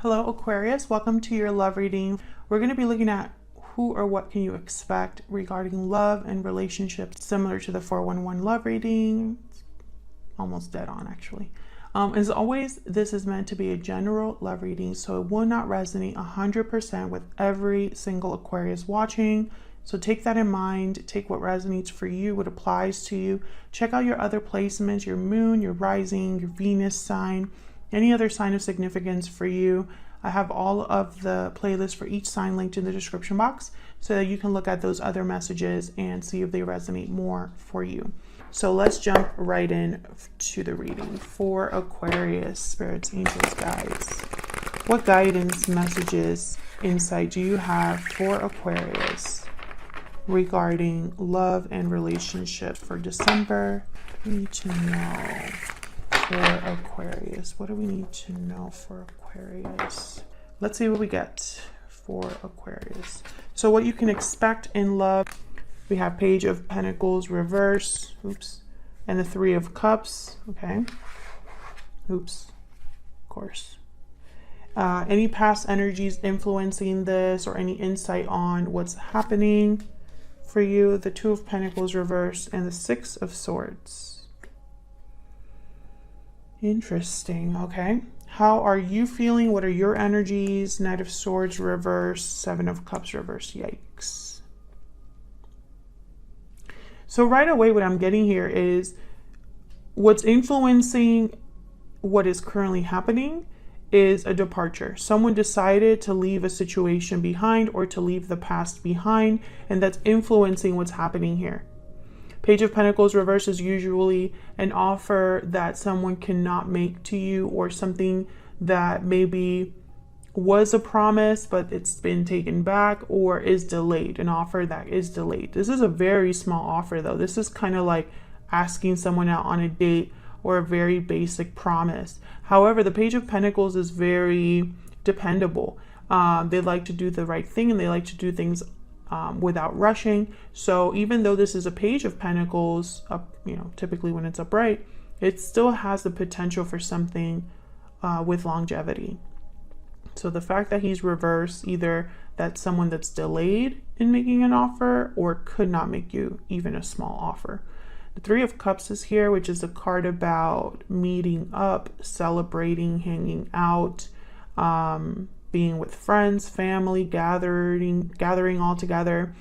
Hello Aquarius, welcome to your love reading. We're going to be looking at who or what can you expect regarding love and relationships, similar to the 411 love reading. It's almost dead on actually. As always, this is meant to be a general love reading, so it will not resonate 100% with every single Aquarius watching. So take that in mind, take what resonates for you, what applies to you. Check out your other placements, your moon, your rising, your Venus sign, any other sign of significance for you. I have all of the playlists for each sign linked in the description box so that you can look at those other messages and see if they resonate more for you. So let's jump right in to the reading for Aquarius, spirits, angels, guides. What guidance, messages, insight do you have for Aquarius regarding love and relationships for December? We need to know for Aquarius. What do we need to know for Aquarius? Let's see what we get for Aquarius. So what you can expect in love, we have Page of Pentacles reverse, oops, and the Three of Cups, okay, oops, of course. Any past energies influencing this or any insight on what's happening for you, the Two of Pentacles reverse and the Six of Swords. Interesting. Okay. How are you feeling? What are your energies? Knight of Swords reverse, Seven of Cups reverse. Yikes. So right away, what I'm getting here is what's influencing what is currently happening is a departure. Someone decided to leave a situation behind or to leave the past behind, and that's influencing what's happening here. Page of Pentacles reverse is usually an offer that someone cannot make to you, or something that maybe was a promise but it's been taken back or is delayed, an offer that is delayed. This is a very small offer though. This is kind of like asking someone out on a date or a very basic promise. However, the Page of Pentacles is very dependable. They like to do the right thing and they like to do things without rushing. So even though this is a Page of Pentacles, typically when it's upright, it still has the potential for something with longevity. So the fact that he's reversed, either that's someone that's delayed in making an offer or could not make you even a small offer. The Three of Cups is here, which is a card about meeting up, celebrating, hanging out, being with friends, family, gathering all together,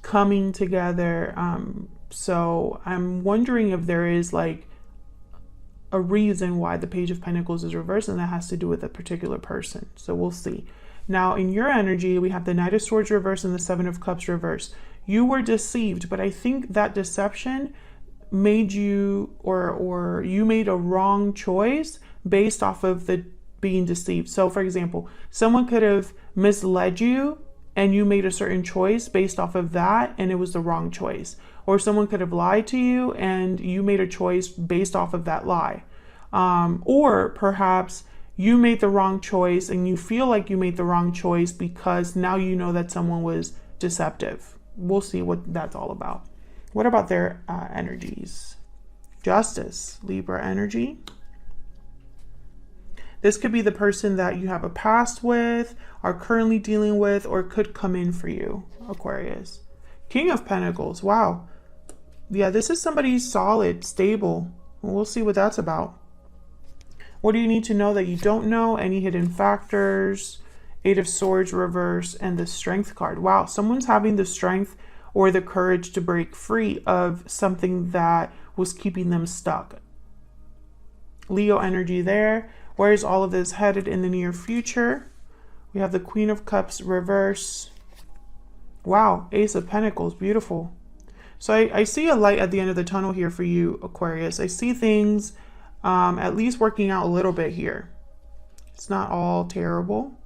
coming together. So I'm wondering if there is like a reason why the Page of Pentacles is reversed, and that has to do with a particular person. So we'll see. Now in your energy, we have the Knight of Swords reverse and the Seven of Cups reverse. You were deceived, but I think that deception made you, or you made a wrong choice based off of the being deceived. So for example, someone could have misled you and you made a certain choice based off of that and it was the wrong choice. Or someone could have lied to you and you made a choice based off of that lie. Or perhaps you made the wrong choice and you feel like you made the wrong choice because now you know that someone was deceptive. We'll see what that's all about. What about their energies? Justice, Libra energy. This could be the person that you have a past with, are currently dealing with, or could come in for you, Aquarius. King of Pentacles, wow. Yeah, this is somebody solid, stable. We'll see what that's about. What do you need to know that you don't know? Any hidden factors? Eight of Swords reverse and the Strength card. Wow, someone's having the strength or the courage to break free of something that was keeping them stuck. Leo energy there. Where is all of this headed in the near future? We have the Queen of Cups reverse. Wow, Ace of Pentacles, beautiful. So I see a light at the end of the tunnel here for you, Aquarius. I see things at least working out a little bit here. It's not all terrible.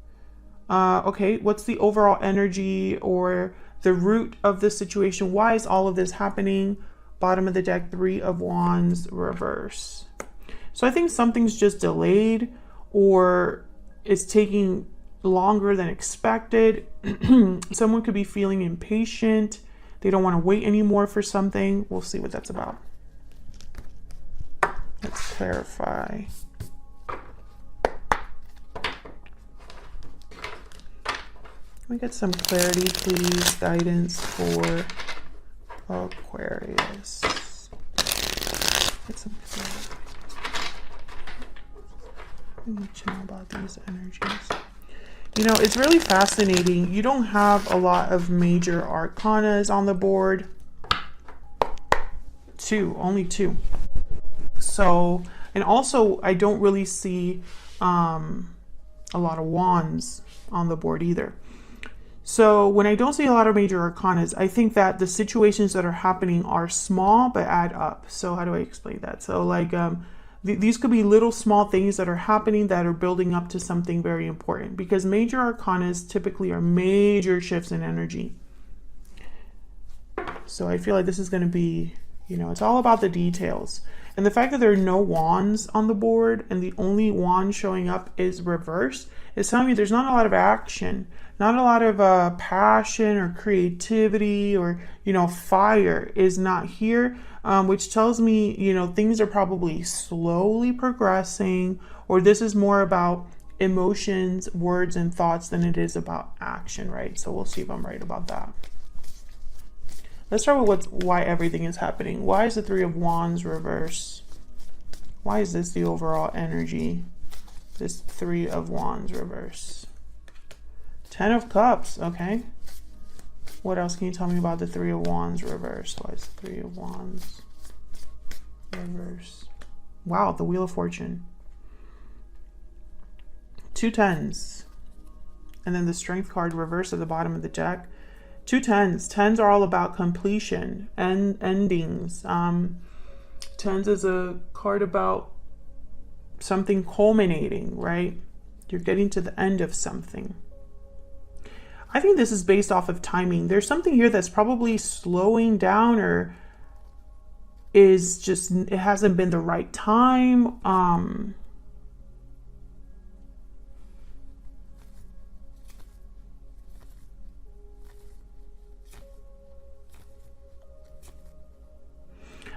Okay, what's the overall energy or the root of the situation? Why is all of this happening? Bottom of the deck, Three of Wands reverse. So I think something's just delayed or it's taking longer than expected. Someone could be feeling impatient. They don't want to wait anymore for something. We'll see what that's about. Let's clarify. Let me get some clarity, please. Guidance for Aquarius. Get some clarity. Let me channel about these energies. You know, it's really fascinating. You don't have a lot of major arcanas on the board. Only two. So, and also I don't really see a lot of wands on the board either. So when I don't see a lot of major arcanas, I think that the situations that are happening are small but add up. So how do I explain that? So like these could be little small things that are happening that are building up to something very important, because major arcanas typically are major shifts in energy. So I feel like this is going to be, you know, it's all about the details. And the fact that there are no wands on the board and the only wand showing up is reverse is telling me there's not a lot of action, not a lot of passion or creativity, or, you know, fire is not here, which tells me, you know, things are probably slowly progressing, or this is more about emotions, words, and thoughts than it is about action, right? So we'll see if I'm right about that. Let's start with why everything is happening. Why is the Three of Wands reverse? Why is this the overall energy? This Three of Wands reverse. Ten of Cups, okay. What else can you tell me about the Three of Wands reverse? Why is the Three of Wands reverse? Wow, the Wheel of Fortune. Two tens. And then the Strength card reverse at the bottom of the deck. Two tens. Tens are all about completion and endings. Tens is a card about something culminating, right? You're getting to the end of something. I think this is based off of timing. There's something here that's probably slowing down, or is just, it hasn't been the right time.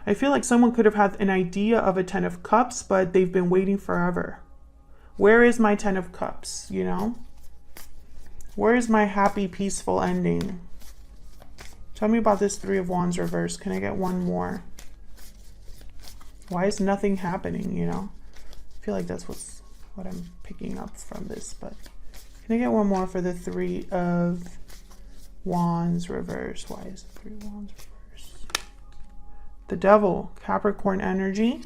I feel like someone could have had an idea of a Ten of Cups, but they've been waiting forever. Where is my Ten of Cups, you know? Where is my happy, peaceful ending? Tell me about this Three of Wands reverse. Can I get one more? Why is nothing happening, you know? I feel like that's what I'm picking up from this, but can I get one more for the Three of Wands reverse? Why is the Three of Wands reverse? The Devil, Capricorn energy.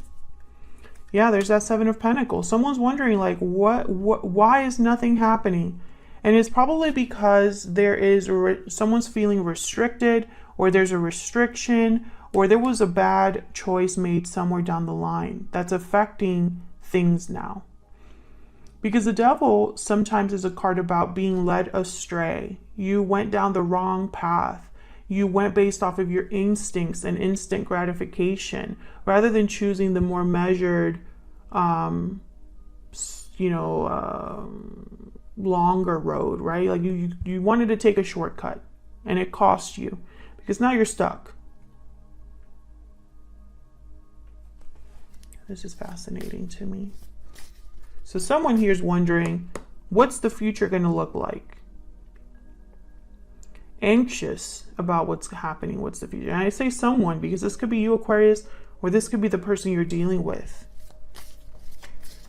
Yeah, there's that Seven of Pentacles. Someone's wondering, like, why is nothing happening? And it's probably because there is someone's feeling restricted, or there's a restriction, or there was a bad choice made somewhere down the line that's affecting things now. Because the Devil sometimes is a card about being led astray. You went down the wrong path. You went based off of your instincts and instant gratification, rather than choosing the more measured, longer road, right? Like you wanted to take a shortcut, and it cost you, because now you're stuck. This is fascinating to me. So someone here is wondering, what's the future going to look like? Anxious about what's happening, what's the future. And I say someone because this could be you, Aquarius, or this could be the person you're dealing with.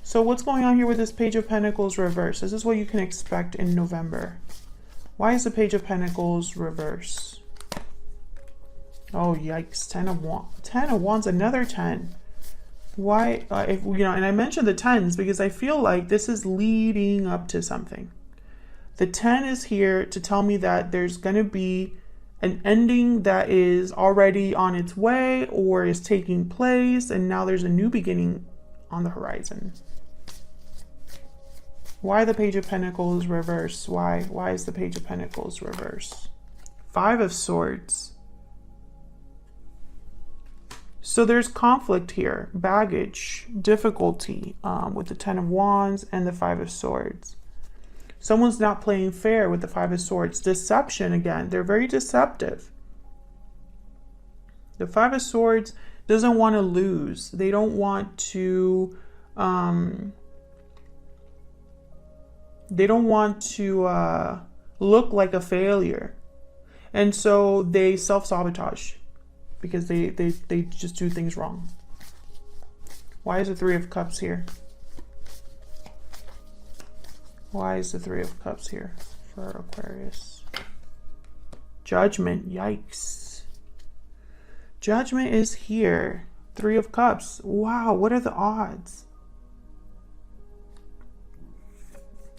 So what's going on here with this Page of Pentacles reverse? This is what you can expect in November. Why is the Page of Pentacles reverse? Oh, yikes. Ten of Wands, another 10. Why, and I mentioned the tens because I feel like this is leading up to something. The 10 is here to tell me that there's going to be an ending that is already on its way or is taking place, and now there's a new beginning on the horizon. Why the Page of Pentacles reverse? Why is the Page of Pentacles reverse? Five of Swords. So there's conflict here, baggage, difficulty with the Ten of Wands and the Five of Swords. Someone's not playing fair with the Five of Swords. Deception again. They're very deceptive. The Five of Swords doesn't want to lose. They don't want to look like a failure. And so they self-sabotage because they just do things wrong. Why is the Three of Cups here? Why is the Three of Cups here for Aquarius? Judgment, yikes. Judgment is here. Three of Cups. Wow, what are the odds?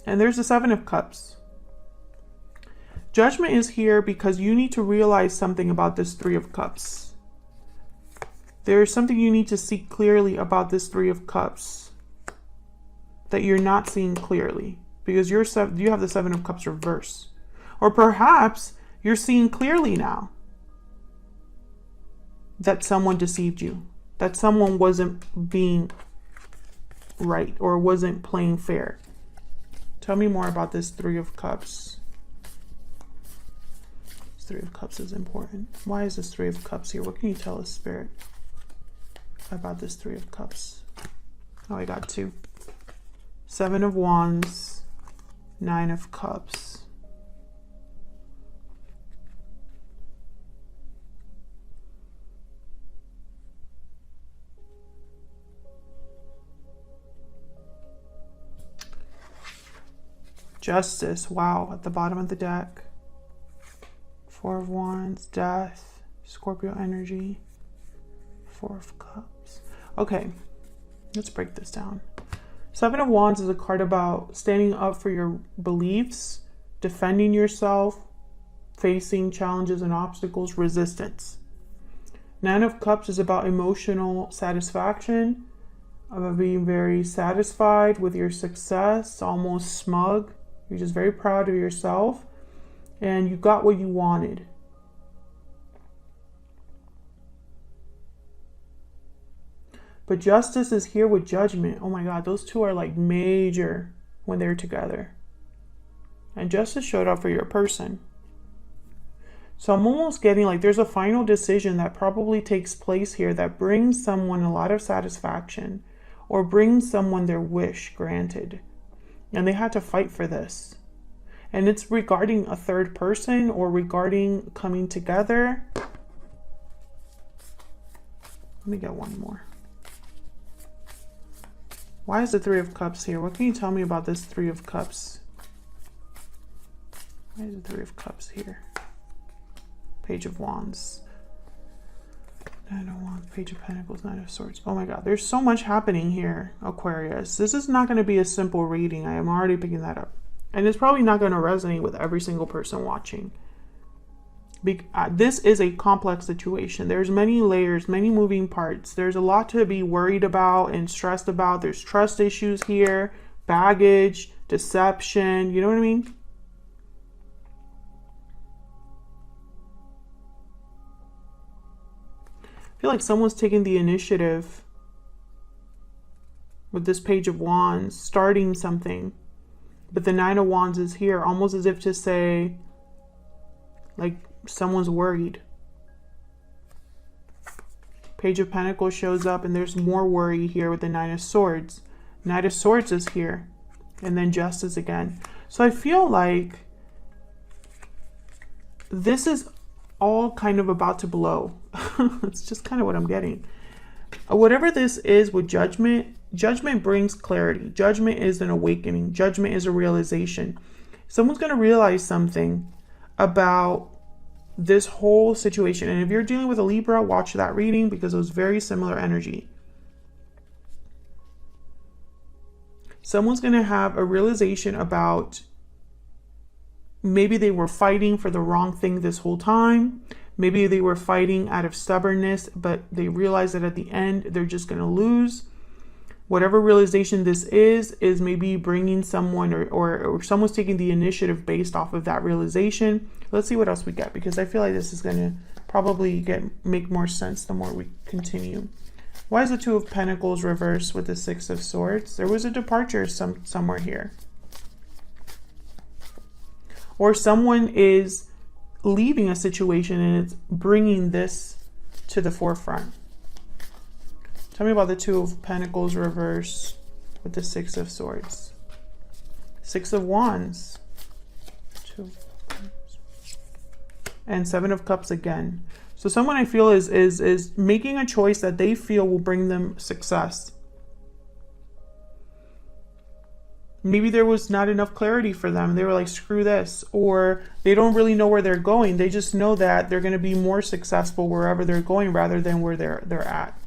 And there's the Seven of Cups. Judgment is here because you need to realize something about this Three of Cups. There is something you need to see clearly about this Three of Cups that you're not seeing clearly because you have the Seven of Cups reverse. Or perhaps you're seeing clearly now that someone deceived you, that someone wasn't being right or wasn't playing fair. Tell me more about this Three of Cups. This Three of Cups is important. Why is this Three of Cups here? What can you tell us, Spirit, about this Three of Cups? Oh, I got two. Seven of Wands, Nine of Cups. Justice, wow, at the bottom of the deck. Four of Wands, Death, Scorpio energy, Four of Cups. Okay, let's break this down. Seven of Wands is a card about standing up for your beliefs, defending yourself, facing challenges and obstacles, resistance. Nine of Cups is about emotional satisfaction, of being very satisfied with your success, almost smug. You're just very proud of yourself and you got what you wanted. But Justice is here with Judgment. Oh my God, those two are like major when they're together. And Justice showed up for your person. So I'm almost getting like there's a final decision that probably takes place here that brings someone a lot of satisfaction or brings someone their wish granted. And they had to fight for this. And it's regarding a third person or regarding coming together. Let me get one more. Why is the Three of Cups here? What can you tell me about this Three of Cups? Why is the Three of Cups here? Page of Wands. Nine of Wands, Page of Pentacles, Nine of Swords. Oh my God, there's so much happening here, Aquarius. This is not going to be a simple reading. I am already picking that up. And it's probably not going to resonate with every single person watching. This is a complex situation. There's many layers, many moving parts. There's a lot to be worried about and stressed about. There's trust issues here, baggage, deception. You know what I mean? I feel like someone's taking the initiative with this Page of Wands, starting something. But the Nine of Wands is here, almost as if to say, like, someone's worried. Page of Pentacles shows up and there's more worry here with the Nine of Swords. Knight of Swords is here. And then Justice again. So I feel like this is all kind of about to blow. It's just kind of what I'm getting. Whatever this is with Judgment, Judgment brings clarity. Judgment is an awakening. Judgment is a realization. Someone's going to realize something about this whole situation. And if you're dealing with a Libra, watch that reading because it was very similar energy. Someone's going to have a realization about maybe they were fighting for the wrong thing this whole time. Maybe they were fighting out of stubbornness, but they realize that at the end, they're just going to lose. Whatever realization this is maybe bringing someone or someone's taking the initiative based off of that realization. Let's see what else we get, because I feel like this is going to probably make more sense the more we continue. Why is the Two of Pentacles reversed with the Six of Swords? There was a departure somewhere here. Or someone is leaving a situation and it's bringing this to the forefront. Tell me about the Two of Pentacles reverse with the Six of Swords. Six of Wands. Two of and Seven of Cups again. So someone I feel is making a choice that they feel will bring them success. Maybe there was not enough clarity for them. They were like, screw this. Or they don't really know where they're going. They just know that they're going to be more successful wherever they're going rather than where they're at.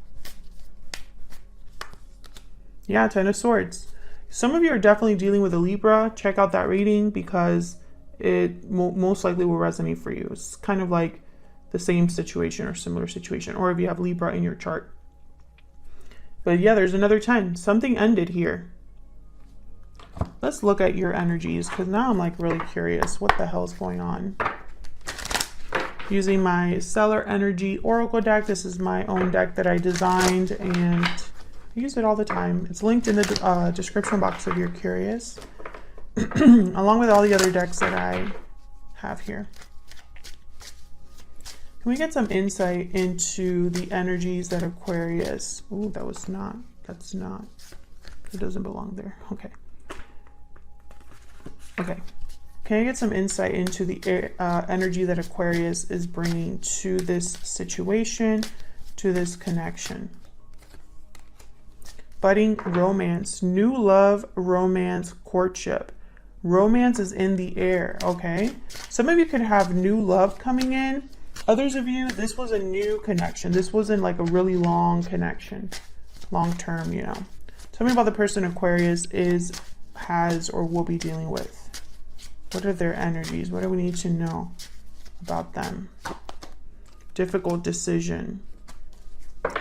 Yeah, Ten of Swords. Some of you are definitely dealing with a Libra. Check out that reading because it most likely will resonate for you. It's kind of like the same situation or similar situation. Or if you have Libra in your chart. But yeah, there's another 10. Something ended here. Let's look at your energies because now I'm like really curious what the hell is going on. Using my Stellar Energy Oracle deck. This is my own deck that I designed and I use it all the time. It's linked in the description box if you're curious. Along with all the other decks that I have here. Can we get some insight into the energies that Aquarius... Ooh, that's not. It doesn't belong there. Okay. Okay, can I get some insight into the energy that Aquarius is bringing to this situation, to this connection? Budding romance, new love, romance, courtship. Romance is in the air, okay? Some of you could have new love coming in. Others of you, this was a new connection. This wasn't like a really long connection, long term, you know. Tell me about the person Aquarius has or will be dealing with. What are their energies? What do we need to know about them? Difficult decision.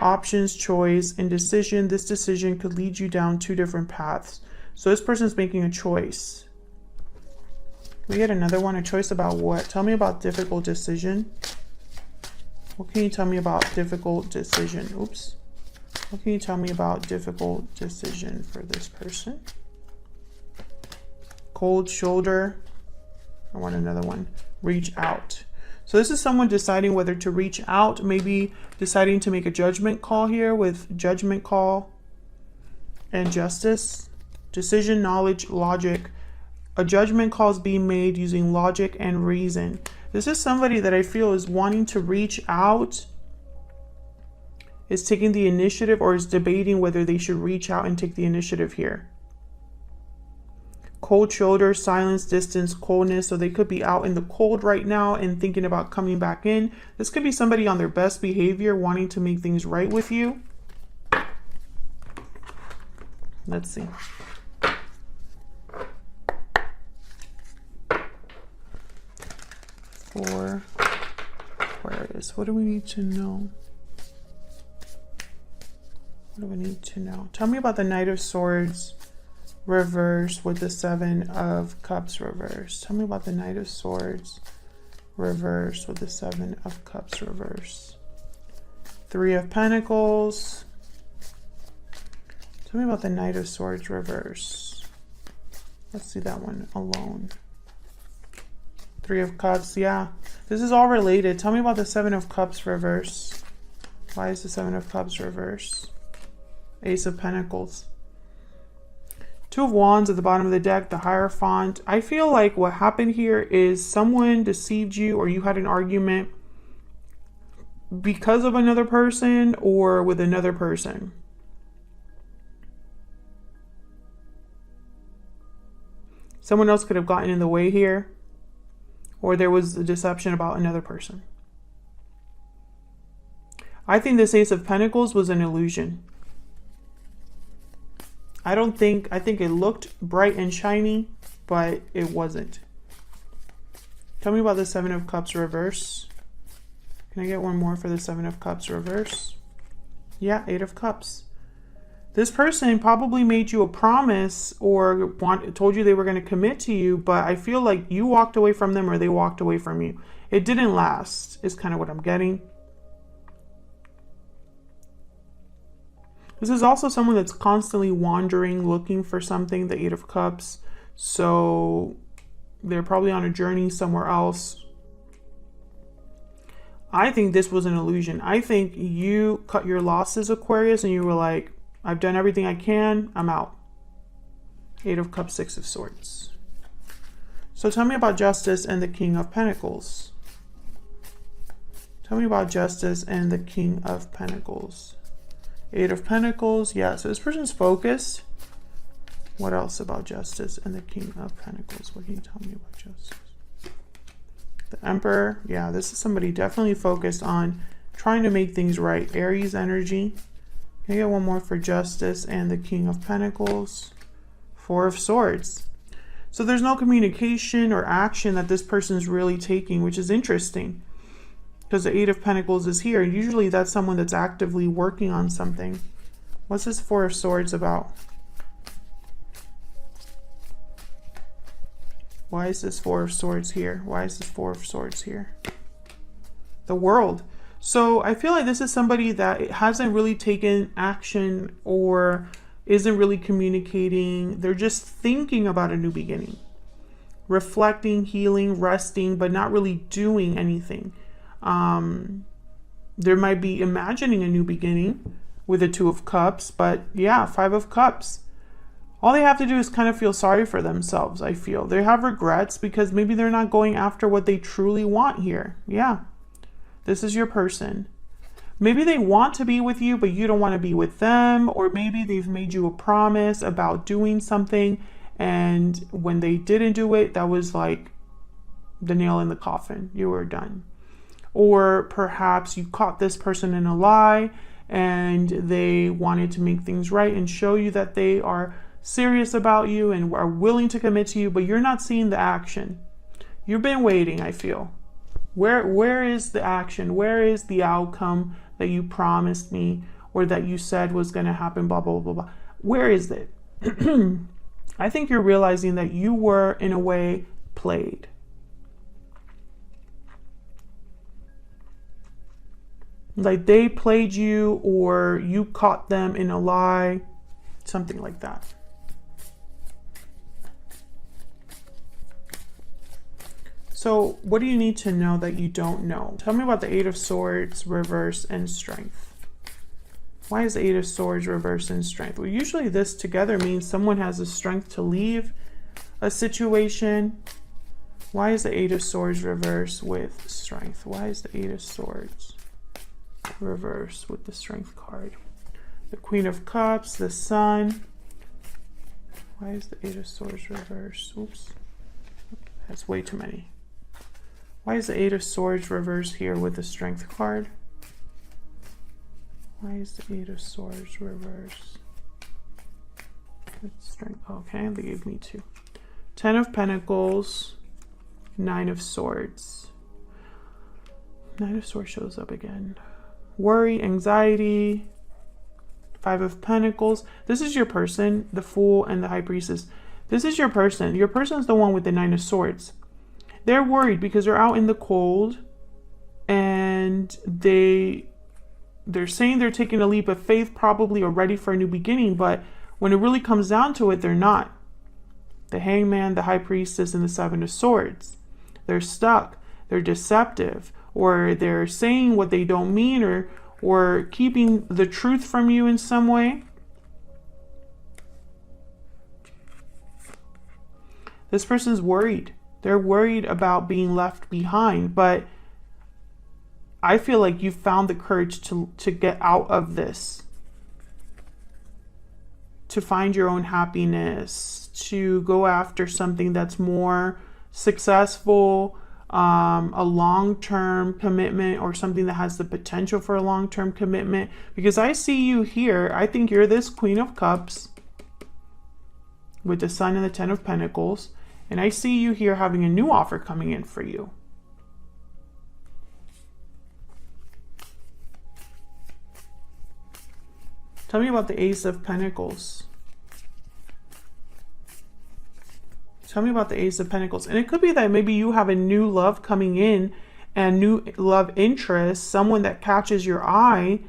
Options, choice, indecision. This decision could lead you down two different paths. So this person is making a choice. We get another one, a choice about what? Tell me about difficult decision. What can you tell me about difficult decision? Oops. What can you tell me about difficult decision for this person? Cold shoulder. I want another one. Reach out. So this is someone deciding whether to reach out, maybe deciding to make a judgment call here with judgment call and justice. Decision, knowledge, logic. A judgment call is being made using logic and reason. This is somebody that I feel is wanting to reach out, is taking the initiative, or is debating whether they should reach out and take the initiative here. Cold shoulder, silence, distance, coldness. So they could be out in the cold right now and thinking about coming back in. This could be somebody on their best behavior, wanting to make things right with you. Let's see. For Aquarius, what do we need to know? What do we need to know? Tell me about the Knight of Swords reverse with the Seven of Cups reverse. Tell me about the Knight of Swords reverse with the Seven of Cups reverse. Three of Pentacles. Tell me about the Knight of Swords reverse. Let's see that one alone. Three of Cups. Yeah, this is all related. Tell me about the Seven of Cups reverse. Why is the Seven of Cups reverse? Ace of Pentacles. Two of Wands at the bottom of the deck, the Hierophant. I feel like what happened here is someone deceived you, or you had an argument because of another person or with another person. Someone else could have gotten in the way here, or there was a deception about another person. I think this Ace of Pentacles was an illusion. I think it looked bright and shiny, but it wasn't. Tell me about the Seven of Cups reverse. Can I get one more for the Seven of Cups reverse? Yeah, Eight of Cups. This person probably made you a promise or told you they were going to commit to you, but I feel like you walked away from them or they walked away from you. It didn't last, is kind of what I'm getting. This is also someone that's constantly wandering, looking for something, the Eight of Cups. So they're probably on a journey somewhere else. I think this was an illusion. I think you cut your losses, Aquarius, and you were like, I've done everything I can, I'm out. Eight of Cups, Six of Swords. So tell me about Justice and the King of Pentacles. Tell me about Justice and the King of Pentacles. Eight of Pentacles. Yeah, so this person's focused. What else about Justice and the King of Pentacles? What can you tell me about Justice? The Emperor. Yeah, this is somebody definitely focused on trying to make things right. Aries energy. Can I get one more for Justice and the King of Pentacles? Four of Swords. So there's no communication or action that this person's really taking, which is interesting. Because the Eight of Pentacles is here. Usually that's someone that's actively working on something. What's this Four of Swords about? Why is this Four of Swords here? Why is this Four of Swords here? The World. So I feel like this is somebody that hasn't really taken action or isn't really communicating. They're just thinking about a new beginning. Reflecting, healing, resting, but not really doing anything. There might be imagining a new beginning with the Two of Cups, but yeah, Five of Cups. All they have to do is kind of feel sorry for themselves, I feel. They have regrets because maybe they're not going after what they truly want here. Yeah, this is your person. Maybe they want to be with you, but you don't want to be with them. Or maybe they've made you a promise about doing something, and when they didn't do it, that was like the nail in the coffin. You were done. Or perhaps you caught this person in a lie and they wanted to make things right and show you that they are serious about you and are willing to commit to you, but you're not seeing the action. You've been waiting, I feel. Where is the action? Where is the outcome that you promised me or that you said was going to happen, blah, blah, blah, blah. Where is it? I think you're realizing that you were, in a way, played. Like they played you or you caught them in a lie, something like that. So what do you need to know that you don't know? Tell me about the Eight of Swords, reverse, and Strength. Why is the Eight of Swords, reverse, and Strength? Well, usually this together means someone has the strength to leave a situation. Why is the Eight of Swords reverse with Strength? Why is the Eight of Swords reverse with the Strength card? The Queen of Cups, the Sun. Why is the Eight of Swords reverse? Oops, that's way too many. Why is the Eight of Swords reverse here with the Strength card? Why is the Eight of Swords reverse with Strength? Okay, they gave me two. Ten of Pentacles, Nine of Swords. Nine of Swords shows up again. Worry, anxiety, Five of Pentacles. This is your person, the Fool and the High Priestess. This is your person. Your person's the one with the Nine of Swords. They're worried because they're out in the cold and they're saying they're taking a leap of faith, probably, or ready for a new beginning, but when it really comes down to it, they're not. The Hangman, the High Priestess, and the Seven of Swords. They're stuck. They're deceptive. Or they're saying what they don't mean, or keeping the truth from you in some way. This person's worried. They're worried about being left behind, but I feel like you found the courage to get out of this, to find your own happiness, to go after something that's more successful, a long-term commitment, or something that has the potential for a long-term commitment. Because I see you here. I think you're this Queen of Cups with the Sun and the Ten of Pentacles, and I see you here having a new offer coming in for you. Tell me about the Ace of Pentacles. Tell me about the Ace of Pentacles. And it could be that maybe you have a new love coming in, and new love interest, someone that catches your eye,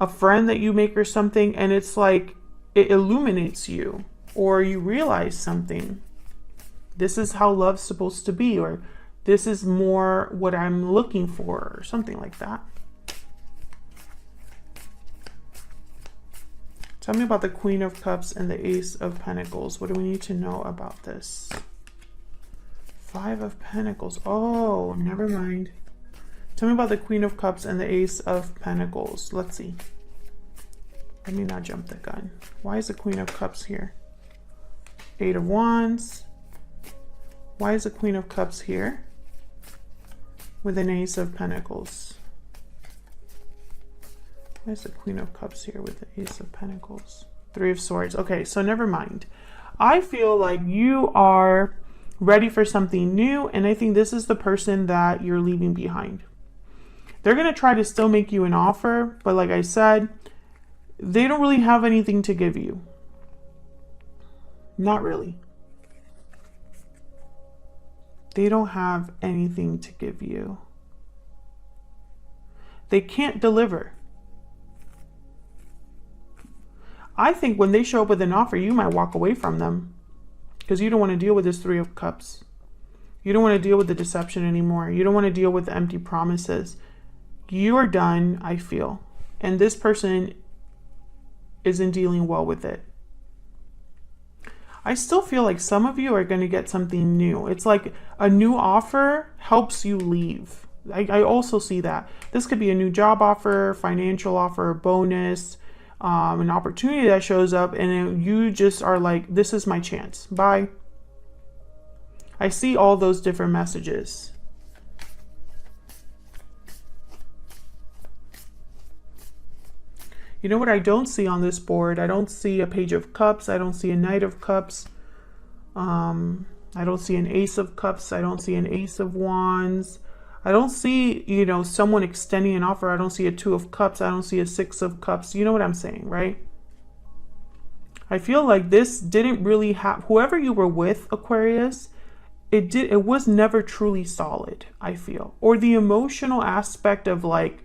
a friend that you make or something, and it's like it illuminates you, or you realize something. This is how love's supposed to be, or this is more what I'm looking for, or something like that. Tell me about the Queen of Cups and the Ace of Pentacles. What do we need to know about this? Five of Pentacles. Oh, never mind. Tell me about the Queen of Cups and the Ace of Pentacles. Let's see. Let me not jump the gun. Why is the Queen of Cups here? Eight of Wands. Why is the Queen of Cups here with an Ace of Pentacles? Why is the Queen of Cups here with the Ace of Pentacles? Three of Swords. Okay, so never mind. I feel like you are ready for something new, and I think this is the person that you're leaving behind. They're going to try to still make you an offer, but like I said, they don't really have anything to give you. Not really. They don't have anything to give you. They can't deliver. I think when they show up with an offer, you might walk away from them because you don't want to deal with this Three of Cups. You don't want to deal with the deception anymore. You don't want to deal with the empty promises. You are done, I feel. And this person isn't dealing well with it. I still feel like some of you are going to get something new. It's like a new offer helps you leave. I also see that. This could be a new job offer, financial offer, bonus, an opportunity that shows up, and you just are like, this is my chance. Bye. I see all those different messages. You know what I don't see on this board? I don't see a Page of Cups. I don't see a Knight of Cups. I don't see an Ace of Cups. I don't see an Ace of Wands. I don't see, you know, someone extending an offer. I don't see a Two of Cups. I don't see a Six of Cups. You know what I'm saying, right? I feel like this didn't really have, whoever you were with, Aquarius, it was never truly solid, I feel. Or the emotional aspect of like,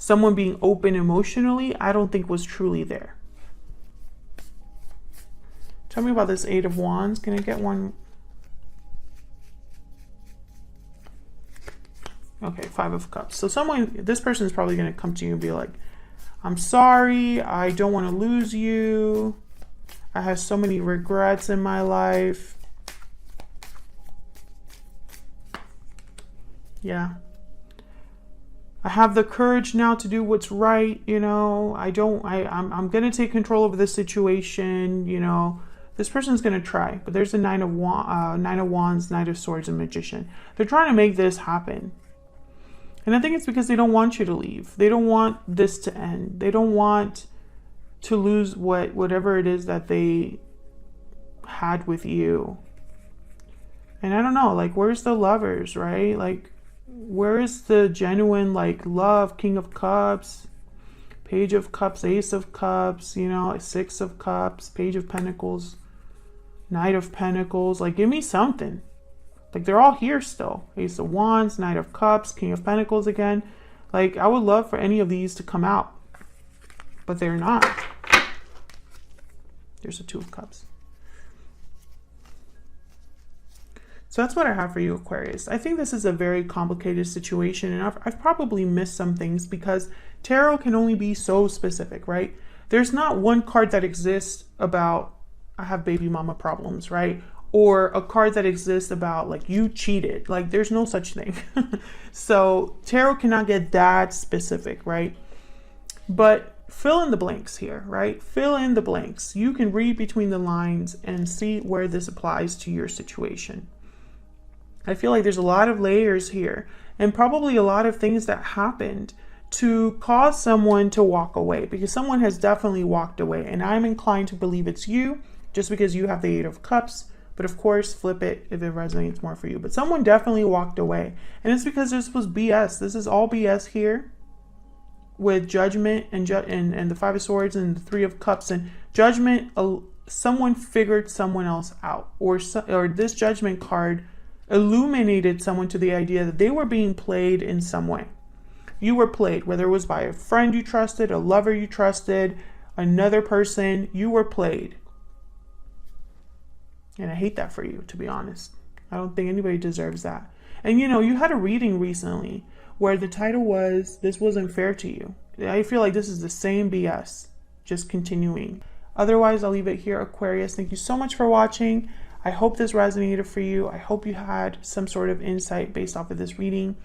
someone being open emotionally, I don't think was truly there. Tell me about this Eight of Wands. Can I get one? Okay, Five of Cups. So this person is probably going to come to you and be like, I'm sorry, I don't want to lose you. I have so many regrets in my life. Yeah. I have the courage now to do what's right, you know. I'm going to take control of this situation, you know. This person's going to try, but there's a Nine of Wands, Knight of Swords, and Magician. They're trying to make this happen. And I think it's because they don't want you to leave. They don't want this to end. They don't want to lose whatever it is that they had with you. And I don't know, like, where's the Lovers, right? Like, where is the genuine, like, love? King of Cups, Page of Cups, Ace of Cups, you know, Six of Cups, Page of Pentacles, Knight of Pentacles. Like, give me something. Like, they're all here still. Ace of Wands, Knight of Cups, King of Pentacles again. Like, I would love for any of these to come out, but they're not. There's a Two of Cups. So that's what I have for you, Aquarius. I think this is a very complicated situation, and I've probably missed some things because tarot can only be so specific, right? There's not one card that exists about, I have baby mama problems, right? Or a card that exists about, like, you cheated. Like, there's no such thing. So tarot cannot get that specific, right? But fill in the blanks here, right? Fill in the blanks. You can read between the lines and see where this applies to your situation. I feel like there's a lot of layers here and probably a lot of things that happened to cause someone to walk away, because someone has definitely walked away, and I'm inclined to believe it's you just because you have the Eight of Cups. But of course, flip it if it resonates more for you. But someone definitely walked away, and it's because this was BS. This is all BS here with Judgment and the Five of Swords and the Three of Cups and Judgment. Someone figured someone else out, or this Judgment card illuminated someone to the idea that they were being played in some way. You were played, whether it was by a friend you trusted, a lover you trusted, another person, you were played. And I hate that for you, to be honest. I don't think anybody deserves that. And you know, you had a reading recently where the title was, "This wasn't fair to you." I feel like this is the same BS, just continuing. Otherwise, I'll leave it here, Aquarius. Thank you so much for watching. I hope this resonated for you. I hope you had some sort of insight based off of this reading.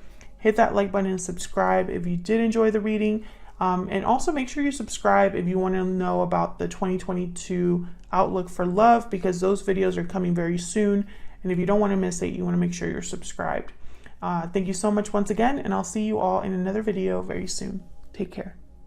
hit that like button and subscribe if you did enjoy the reading. And also make sure you subscribe if you want to know about the 2022 outlook for love, because those videos are coming very soon. And if you don't want to miss it, you want to make sure you're subscribed. Thank you so much once again, and I'll see you all in another video very soon. Take care.